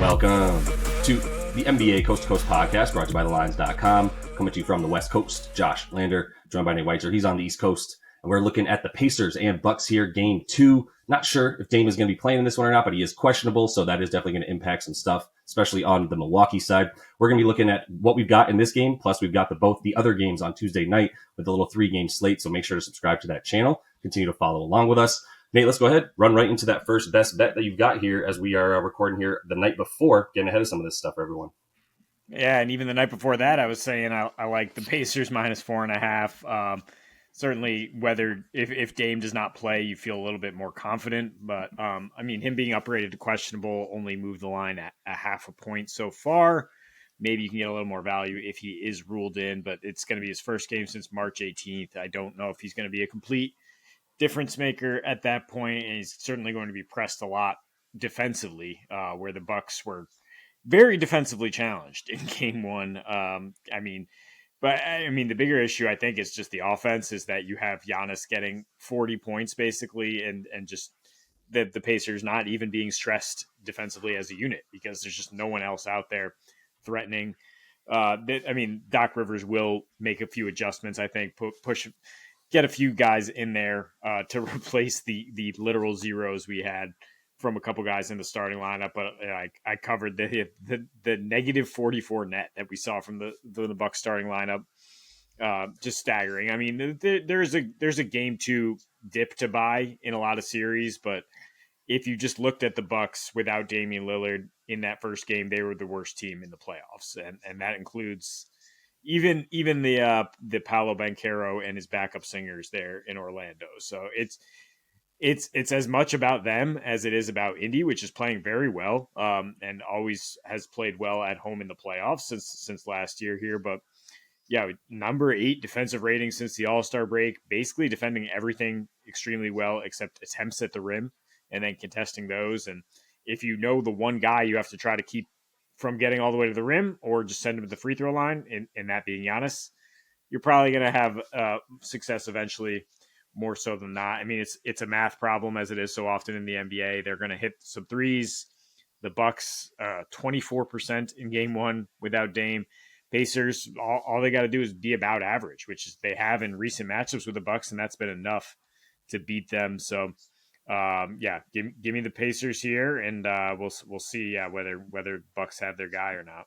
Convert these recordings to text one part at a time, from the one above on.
Welcome to the NBA Coast to Coast podcast brought to you by thelines.com. Coming to you from the West Coast, Josh Lander, joined by Nate Weitzer. He's on the East Coast. And we're looking at the Pacers and Bucks here, game 2. Not sure if Dame is going to be playing in this one or not, but he is questionable, so that is definitely going to impact some stuff, especially on the Milwaukee side. We're going to be looking at what we've got in this game, plus we've got both the other games on Tuesday night with a little 3-game slate, so make sure to subscribe to that channel. Continue to follow along with us. Nate, let's go ahead, run right into that first best bet that you've got here as we are recording here the night before, getting ahead of some of this stuff for everyone. Yeah, and even the night before that, I was saying I like the Pacers minus 4.5. Certainly, whether if Dame does not play, you feel a little bit more confident. But, him being uprated to questionable only moved the line at a half a point so far. Maybe you can get a little more value if he is ruled in, but it's going to be his first game since March 18th. I don't know if he's going to be a complete difference maker at that point, and he's certainly going to be pressed a lot defensively, where the Bucks were very defensively challenged in game 1. The bigger issue, I think, is just the offense, is that you have Giannis getting 40 points basically, and just the Pacers not even being stressed defensively as a unit because there's just no one else out there threatening. Doc Rivers will make a few adjustments, I think, get a few guys in there to replace the literal zeros we had from a couple guys in the starting lineup, but I covered the negative 44 net that we saw from the Bucks starting lineup. Just staggering. I mean, there's a game 2 dip to buy in a lot of series, but if you just looked at the Bucks without Damian Lillard in that first game, they were the worst team in the playoffs, and that includes even the Paolo Banchero and his backup singers there in Orlando. So it's as much about them as it is about Indy, which is playing very well, and always has played well at home in the playoffs since last year here. But yeah, number 8 defensive rating since the All-Star break, basically defending everything extremely well except attempts at the rim and then contesting those. And if you know the one guy you have to try to keep from getting all the way to the rim or just send him to the free throw line, and that being Giannis, you're probably going to have success eventually, more so than not. I mean, it's a math problem, as it is so often in the NBA. They're going to hit some threes. The Bucks, 24% in game 1 without Dame. Pacers, all they got to do is be about average, which is they have in recent matchups with the Bucks, and that's been enough to beat them. So, give me the Pacers here, and we'll see whether Bucks have their guy or not.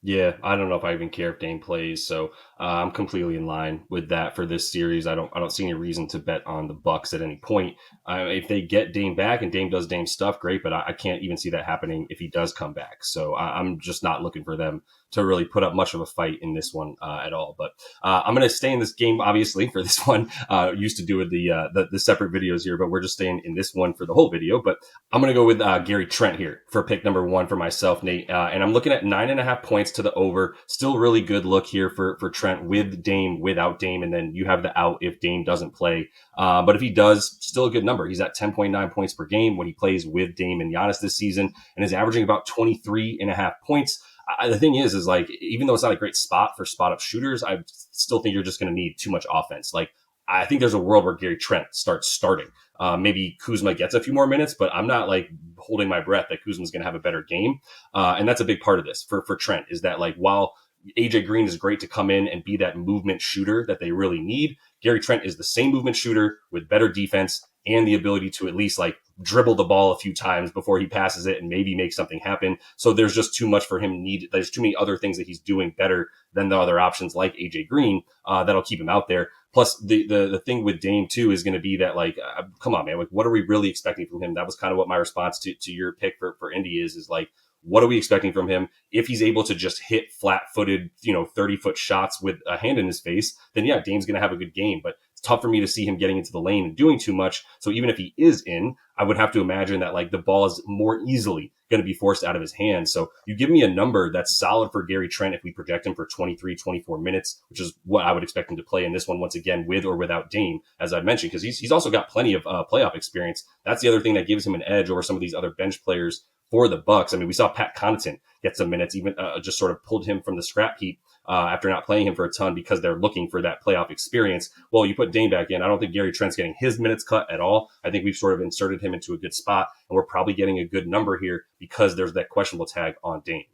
Yeah, I don't know if I even care if Dame plays, so I'm completely in line with that for this series. I don't see any reason to bet on the Bucks at any point. If they get Dame back and Dame does Dame stuff, great, but I can't even see that happening if he does come back. So I'm just not looking for them to really put up much of a fight in this one at all. But I'm going to stay in this game, obviously, for this one. Used to do with the separate videos here, but we're just staying in this one for the whole video. But I'm going to go with Gary Trent here for pick number 1 for myself, Nate. And I'm looking at 9.5 points to the over. Still really good look here for Trent with Dame, without Dame, and then you have the out if Dame doesn't play. But if he does, still a good number. He's at 10.9 points per game when he plays with Dame and Giannis this season, and is averaging about 23.5 points. The thing is like, even though it's not a great spot for spot up shooters, I still think you're just going to need too much offense. Like, I think there's a world where Gary Trent starts starting. Maybe Kuzma gets a few more minutes, but I'm not like holding my breath that Kuzma's going to have a better game. And that's a big part of this for Trent, is that like, while AJ Green is great to come in and be that movement shooter that they really need, Gary Trent is the same movement shooter with better defense and the ability to at least like dribble the ball a few times before he passes it and maybe make something happen. So there's just too much for him. There's too many other things that he's doing better than the other options like AJ Green that'll keep him out there. Plus the thing with Dame too is going to be that like, come on, man, like what are we really expecting from him? That was kind of what my response to your pick for Indy is like, what are we expecting from him? If he's able to just hit flat-footed, 30-foot shots with a hand in his face, then yeah, Dame's going to have a good game. But it's tough for me to see him getting into the lane and doing too much. So even if he is in, I would have to imagine that like the ball is more easily going to be forced out of his hands. So you give me a number that's solid for Gary Trent if we project him for 23, 24 minutes, which is what I would expect him to play in this one, once again, with or without Dame, as I mentioned, because he's also got plenty of playoff experience. That's the other thing that gives him an edge over some of these other bench players for the Bucks. I mean, we saw Pat Connaughton get some minutes, even just sort of pulled him from the scrap heap after not playing him for a ton because they're looking for that playoff experience. Well, you put Dame back in. I don't think Gary Trent's getting his minutes cut at all. I think we've sort of inserted him into a good spot, and we're probably getting a good number here because there's that questionable tag on Dame.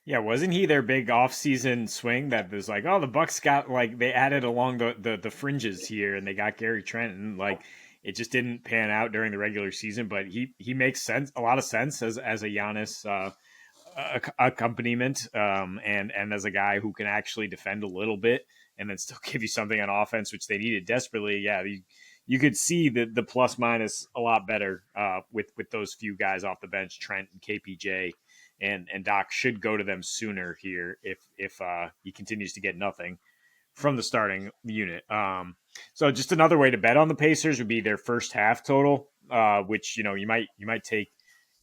Yeah, wasn't he their big off-season swing that was like, oh, the Bucks got like they added along the fringes here and they got Gary Trent and like it just didn't pan out during the regular season, but he makes sense, a lot of sense as a Giannis accompaniment, and as a guy who can actually defend a little bit and then still give you something on offense, which they needed desperately. Yeah, you could see the plus minus a lot better with those few guys off the bench, Trent and KPJ. And Doc should go to them sooner here if he continues to get nothing from the starting unit. So just another way to bet on the Pacers would be their first half total, which you might take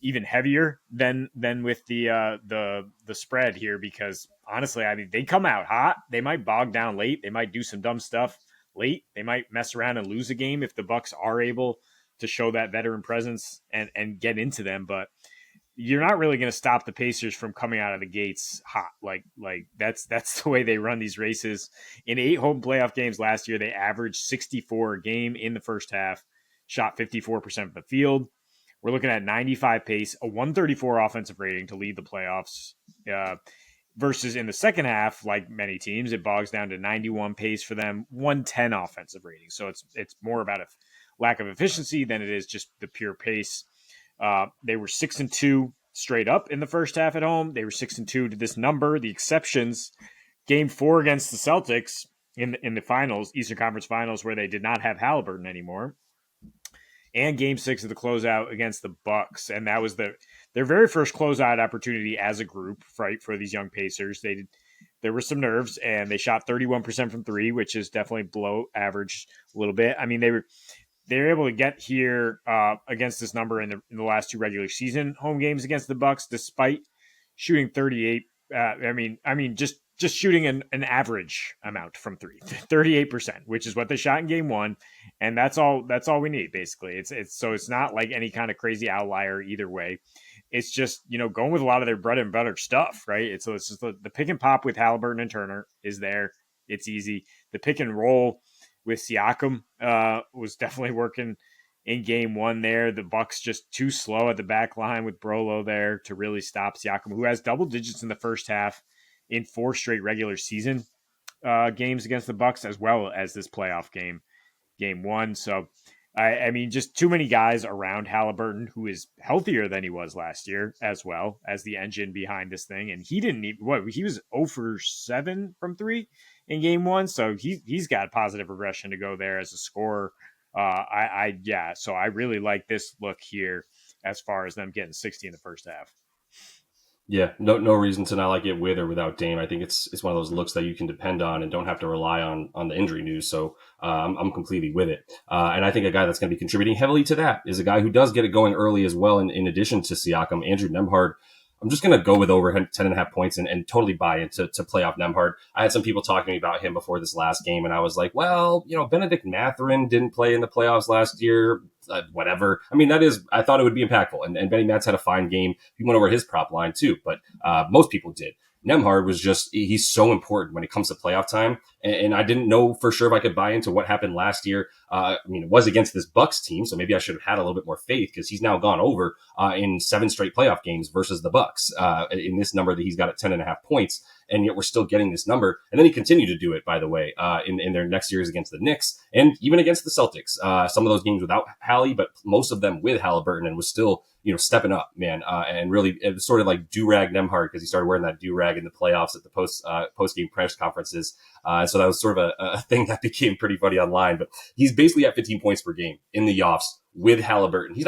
even heavier than with the spread here, because honestly, I mean, they come out hot. They might bog down late. They might do some dumb stuff late. They might mess around and lose a game if the Bucks are able to show that veteran presence and get into them, but you're not really going to stop the Pacers from coming out of the gates hot. Like that's the way they run these races. In 8 home playoff games last year, they averaged 64 a game in the first half, shot 54% from the field. We're looking at 95 pace, a 134 offensive rating to lead the playoffs. Versus in the second half, like many teams, it bogs down to 91 pace for them, 110 offensive rating. So it's more about a lack of efficiency than it is just the pure pace. They were 6-2 straight up in the first half at home. They were 6-2 to this number. The exceptions, Game 4 against the Celtics in the finals, Eastern Conference Finals, where they did not have Halliburton anymore, and Game 6 of the closeout against the Bucks, and that was their very first closeout opportunity as a group, right, for these young Pacers. There were some nerves, and they shot 31% from three, which is definitely below average a little bit. I mean, they were able to get here against this number in the last 2 regular season home games against the Bucks, despite shooting 38. Just shooting an average amount from three, 38%, which is what they shot in Game 1, and that's all we need basically. It's not like any kind of crazy outlier either way. It's just going with a lot of their bread and butter stuff, right? It's just the pick and pop with Halliburton and Turner is there. It's easy. The pick and roll with Siakam was definitely working in Game 1 there. The Bucks just too slow at the back line with Brolo there to really stop Siakam, who has double digits in the first half in 4 straight regular season games against the Bucks, as well as this playoff game, Game 1. So, I mean, just too many guys around Halliburton, who is healthier than he was last year, as well as the engine behind this thing. And he didn't even, he was 0 for 7 from 3 in Game 1, so he's got positive regression to go there as a scorer. So I really like this look here as far as them getting 60 in the first half. Yeah, no reason to not like it with or without Dame. I think it's one of those looks that you can depend on and don't have to rely on the injury news. So I'm completely with it. And I think a guy that's going to be contributing heavily to that is a guy who does get it going early as well. In addition to Siakam, Andrew Nembhard. I'm just going to go with over 10.5 points and totally buy into playoff Nembhard. I had some people talking to me about him before this last game, and I was like, well, Benedict Mathurin didn't play in the playoffs last year. Whatever. I mean, I thought it would be impactful. And Benny Mats had a fine game. He went over his prop line too, but most people did. Nembhard was he's so important when it comes to playoff time. And I didn't know for sure if I could buy into what happened last year. It was against this Bucks team, so maybe I should have had a little bit more faith because he's now gone over in 7 straight playoff games versus the Bucks in this number that he's got at 10.5 points. And yet we're still getting this number. And then he continued to do it, by the way, in their next series against the Knicks and even against the Celtics. Some of those games without Hallie, but most of them with Halliburton, and was still, stepping up, man. And really, it was sort of like do-rag Nembhard because he started wearing that do-rag in the playoffs at the post-game press conferences. So that was sort of a thing that became pretty funny online. But he's basically at 15 points per game in the offs with Halliburton. He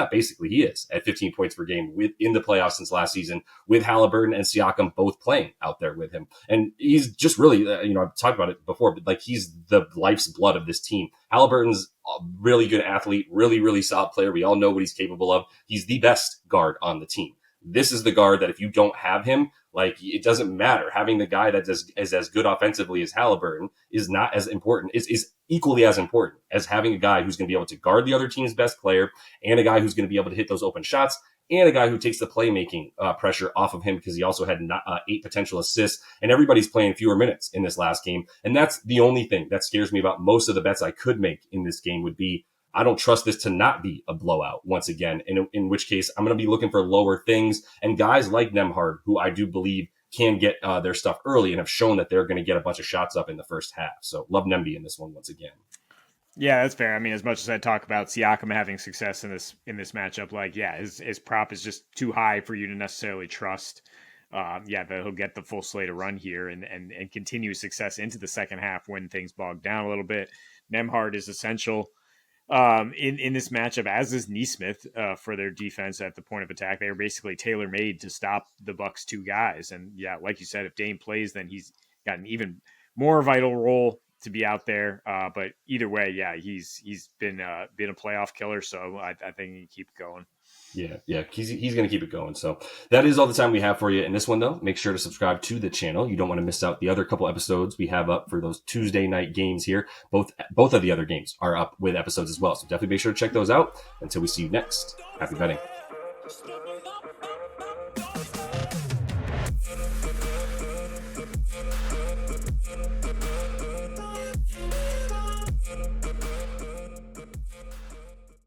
is at 15 points per game in the playoffs since last season, with Halliburton and Siakam both playing out there with him. And he's just really, I've talked about it before, but like he's the life's blood of this team. Halliburton's a really good athlete, really, really solid player. We all know what he's capable of. He's the best guard on the team. This is the guard that if you don't have him, like, it doesn't matter. Having the guy that is as good offensively as Halliburton is not as important, is equally as important as having a guy who's going to be able to guard the other team's best player and a guy who's going to be able to hit those open shots and a guy who takes the playmaking pressure off of him because he also had 8 potential assists, and everybody's playing fewer minutes in this last game. And that's the only thing that scares me about most of the bets I could make in this game would be I don't trust this to not be a blowout once again, in which case I'm going to be looking for lower things. And guys like Nemhard, who I do believe can get their stuff early and have shown that they're going to get a bunch of shots up in the first half. So love Nemby in this one once again. Yeah, that's fair. I mean, as much as I talk about Siakam having success in this matchup, like, yeah, his prop is just too high for you to necessarily trust. Yeah, that he'll get the full slate of run here and continue success into the second half when things bog down a little bit. Nemhard is essential in this matchup, as is Neesmith for their defense at the point of attack. They are basically tailor made to stop the Bucks' two guys. And yeah, like you said, if Dame plays, then he's got an even more vital role to be out there. But either way, yeah, he's been a playoff killer. So I think he can keep going. Yeah, he's going to keep it going. So that is all the time we have for you in this one, though. Make sure to subscribe to the channel. You don't want to miss out the other couple episodes we have up for those Tuesday night games here. Both of the other games are up with episodes as well. So definitely make sure to check those out. Until we see you next, happy betting.